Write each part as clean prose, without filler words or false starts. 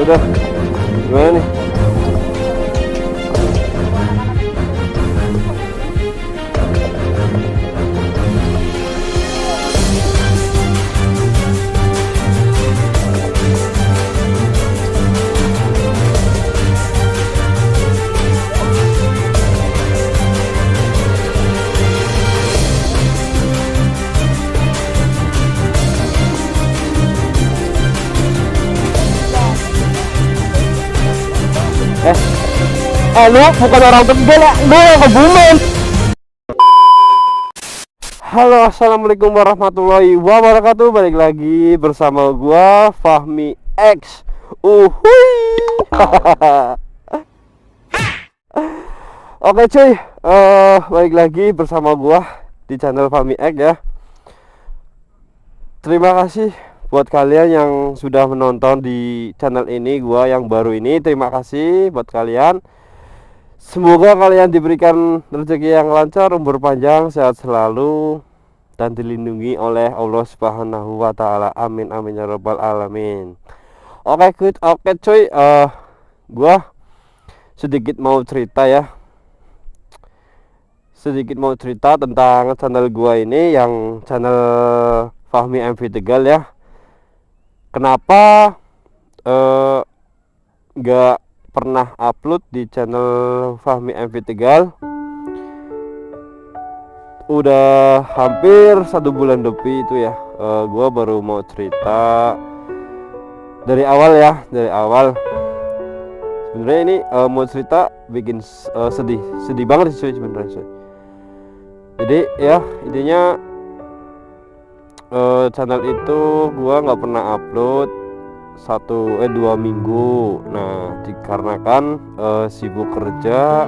udah gimana nih? Lu bukan orang Tegal ya, lu yang Kebumen. Halo, assalamualaikum warahmatullahi wabarakatuh. Balik lagi bersama gua Fahmi X. Oke cuy, balik lagi bersama gua di channel Fahmi X ya. Terima kasih buat kalian yang sudah menonton di channel ini gua yang baru ini. Terima kasih buat kalian. Semoga kalian diberikan rezeki yang lancar, umur panjang, sehat selalu, dan dilindungi oleh Allah Subhanahu wa Ta'ala. Amin amin ya rabbal alamin. Oke cuy, gua sedikit mau cerita ya. Sedikit mau cerita tentang channel gua ini, yang channel Fahmi MV Tegal ya. Kenapa nggak pernah upload di channel Fahmi MV Tegal? Udah hampir 1 bulan lebih itu ya. Gua baru mau cerita dari awal ya, dari awal. Sebenarnya ini mau cerita bikin sedih banget sih sebenarnya. Jadi ya intinya channel itu gua nggak pernah upload 2 minggu. Nah, dikarenakan sibuk kerja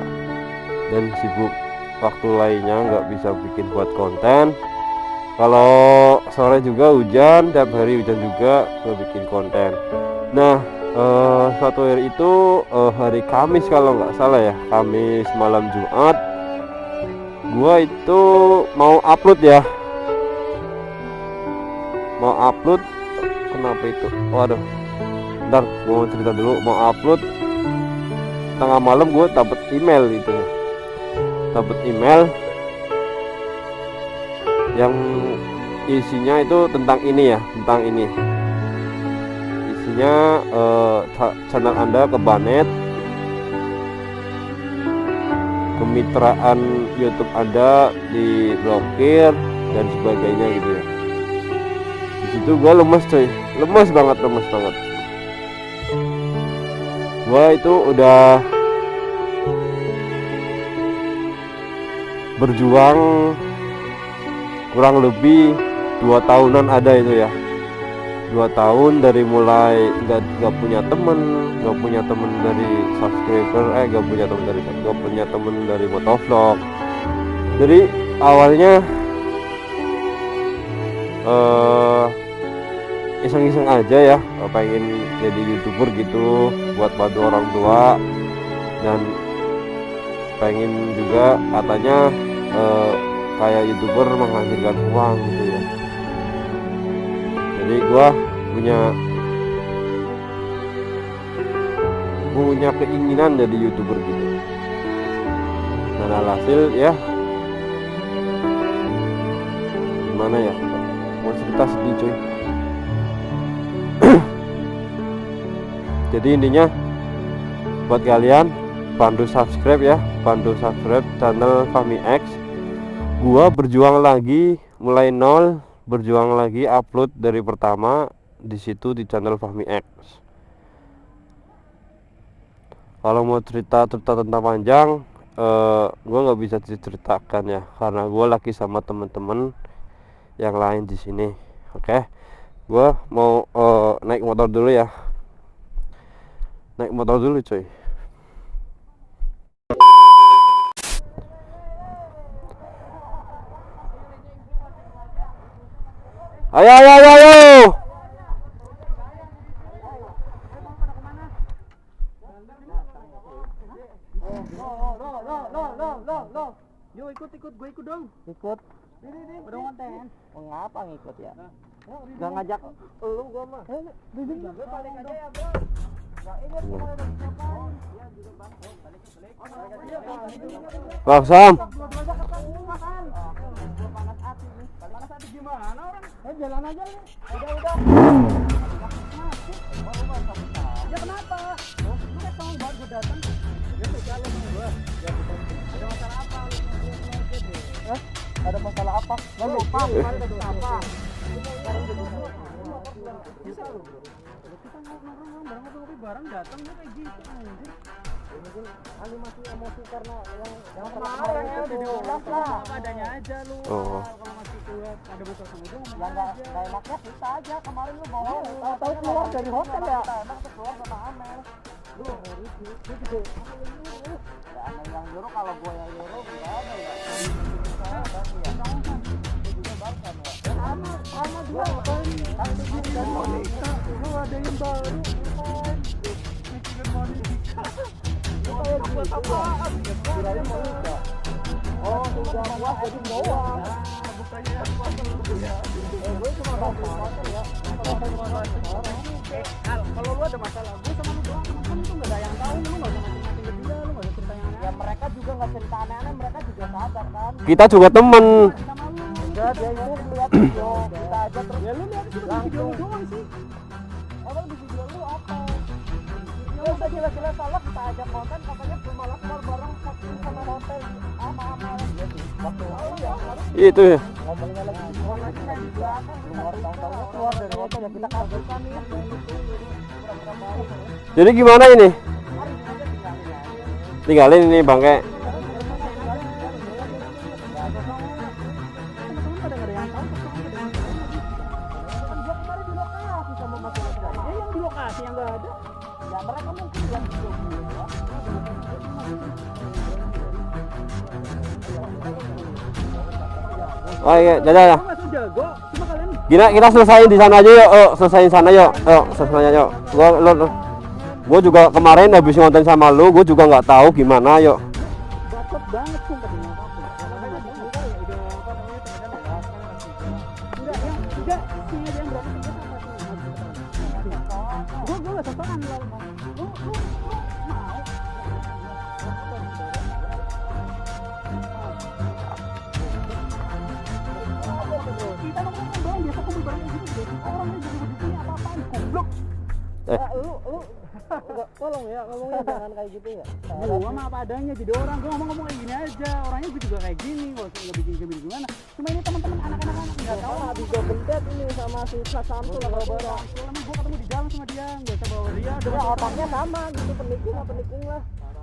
dan sibuk waktu lainnya, nggak bisa bikin buat konten. Kalau sore juga hujan, tiap hari hujan juga nggak bikin konten. Nah, suatu hari itu hari Kamis kalau nggak salah ya, Kamis malam Jumat, gua itu mau upload ya, mau upload. Kenapa itu? Waduh, bentar, gue mau cerita dulu. Mau upload tengah malam, gue dapet email gitu ya. Dapet email yang isinya itu tentang ini ya, tentang ini. Isinya channel Anda kebanet, kemitraan YouTube Anda diblokir dan sebagainya gitu ya. Itu gue lemes coy, lemes banget. Gue itu udah berjuang kurang lebih 2 tahunan ada itu ya. 2 tahun dari mulai gak punya temen dari subscriber, gak punya temen dari motovlog. Jadi awalnya iseng-iseng aja ya, pengen jadi YouTuber gitu buat bantu orang tua, dan pengen juga katanya kayak YouTuber menghasilkan uang gitu ya. Jadi gua punya keinginan jadi YouTuber gitu. Dan alhasil ya gimana ya, mau cerita sedih cuy. Jadi intinya buat kalian, bantu subscribe ya, bantu subscribe channel Fahmi X. Gua berjuang lagi, mulai nol, berjuang lagi upload dari pertama di situ di channel Fahmi X. Kalau mau cerita tentang panjang, gua nggak bisa diceritakan ya, karena gua lagi sama temen-temen yang lain di sini. Oke, gua mau naik motor dulu ya. Naik motor dulu coy. Ayo. Yo ikut, gue ikut dong. Ikut. Udah konten. Ngapa ngikut ya? Gak ngajak lu gua mah. Balik aja ya, Bro. Bang Sam. Jalan aja nih. Udah. Ya kenapa? Lu kan tahu baru datang. Ya udah lu sama gua. Ya ada masalah apa lu? Hah? Ada masalah apa? Lu lupa kemarin ada apa? Bisa lu. Kita nongkrong bareng datang kayak gitu anjir. Mungkin animasi emosi karena yang kemarin ya udah diulas lah adanya aja lu. Kalau masih kuat ada buka kemudian ya enggak enaknya kita aja kemarin lu bawa tahu keluar dari hotel ya enak keluar sama Amel lu itu gitu ya Amel yang nyuruh kalau gua yang nyuruh gimana ya juga bahkan ya sama dia kan dari Monica lu ada yang baru mikirin Monica kayak buat apaan? Kirain mau nikah. Oh, udah mau jadi doang. Bukannya ya. Gue cuma bantu ya. Kalau lu ada masalah, gue sama lu doang. Kan itu nggak ada yang tahu. Lu nggak usah macam-macam ke dia. Lu nggak usah cerita yang aneh. Ya mereka juga nggak cerita aneh-aneh. Mereka juga sadar kan. Kita juga temen. Udah dia itu lihat video kita aja terus. Ya lu lihat itu video lu doang sih. Emang di video lu apa? Ya udah jelas-jelas salah kita ajak konten katanya malah keluar bareng sama hotel sama waktu ya Itu ya. ngomongnya lagi di belakang tahu-tahu keluar dari hotel ya kita kabulkan ya Jadi gimana ini? Tinggalin ini bangke. yang nggak ada ya mereka mungkin yang video Oh iya, jajan ya. Gila, kita selesain di sana aja yuk. Selesain sana yuk. Selesai yuk. Gua juga kemarin habis ngonten sama lu, gua juga nggak tahu gimana yuk. bacot banget tuh katanya. Tolong ya ngomongnya jangan kayak gitu ya. Gua mah apa adanya jadi orang, gua ngomong kayak gini aja. Orangnya gua juga kayak gini, nggak bikin gimana. Cuma ini teman-teman anak-anak nggak tahu habis gua bentet ini sama si Samsul kalau bareng. Emang gua ketemu di jalan sama dia, nggak usah bawa dia. Dia otaknya sama gitu, penikung lah.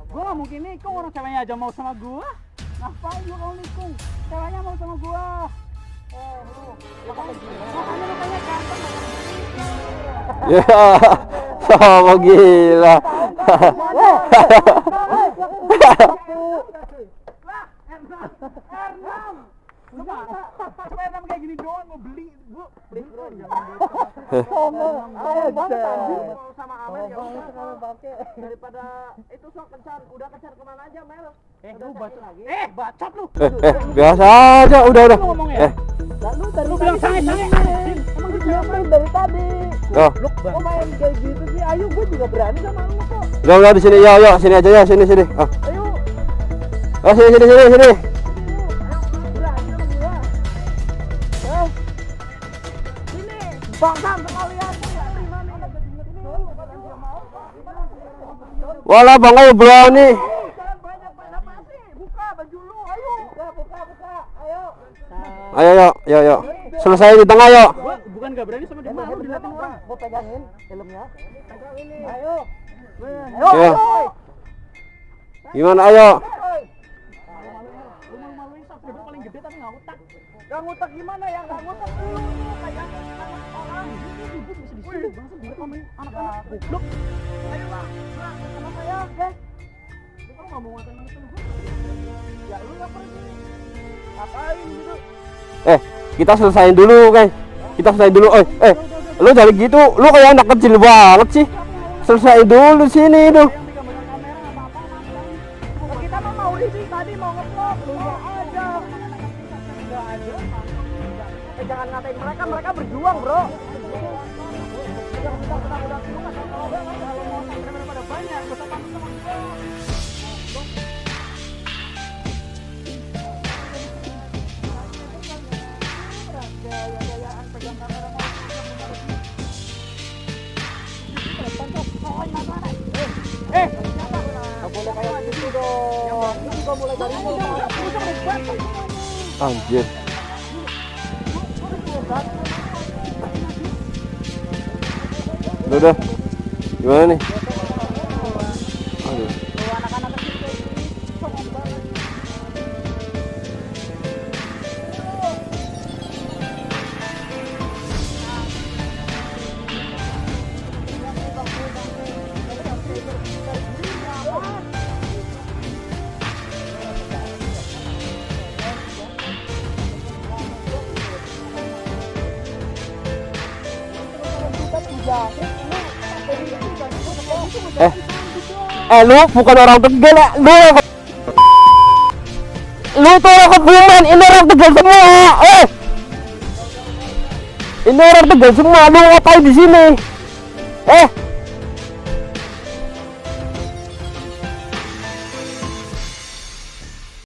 Gua nggak mungkin nikung, orang ceweknya aja mau sama gua. Ngapain gua kalau nikung? Ceweknya mau sama gua. Makanya mukanya ganteng. Ya, sama gila. R6 kayak gini doang mau beli, Bu. Beli sama Amel ya udah pakai daripada itu sok kencan, udah kencan kemana aja Mel? Lu bacot lagi. Bacot lu. Biasa aja, udah. Lu bilang sange-sange. Emang dibilang dari tadi. Loh, Kok main kayak gitu sih? Ayo gue juga berani sama lu kok. udah di sini ya, yuk sini aja ya, sini. Ayo. Sini. Berani sama gua. Sini, bangkam sekalian. Walah bang, ayo berani. Jangan banyak basa-basi. Buka baju lu, ayo. Buka. Ayo yuk. Selesai di tengah yuk. Gua bukan gak berani sama dia, malu dilihatin orang. Gua pegangin helmnya. Pegang ini. Ayo. Ya. Gimana ayo? Lu malu-maluin subscriber paling gede tapi enggak ngutak. Enggak ngutak gimana ya? Enggak ngutak lu kayak orang. Ini bisa disini bangsa dia sama anak-anak goblok. Ayo lah. Sama saya, guys. Lu kalau enggak mau ngatain sama temen gua. Ya lu enggak pergi. Ngapain gitu? Kita selesain dulu, guys. Lu jadi gitu, lu kayak anak kecil banget sih. Selesai dulu sini itu. Kita mau ini tadi mau nge-vlog, lu aja. Jangan ngatain mereka berjuang, bro. Udah. dong. Ini juga mulai dari nol. Anjir. Udah. Gimana nih? Aduh. Anak-anak kecil kayak gini, songong banget. Lu bukan orang Tegal ya, lu tuh orang Kebumen, ini orang Tegal semua. Ini orang Tegal semua, lu ngapain di sini?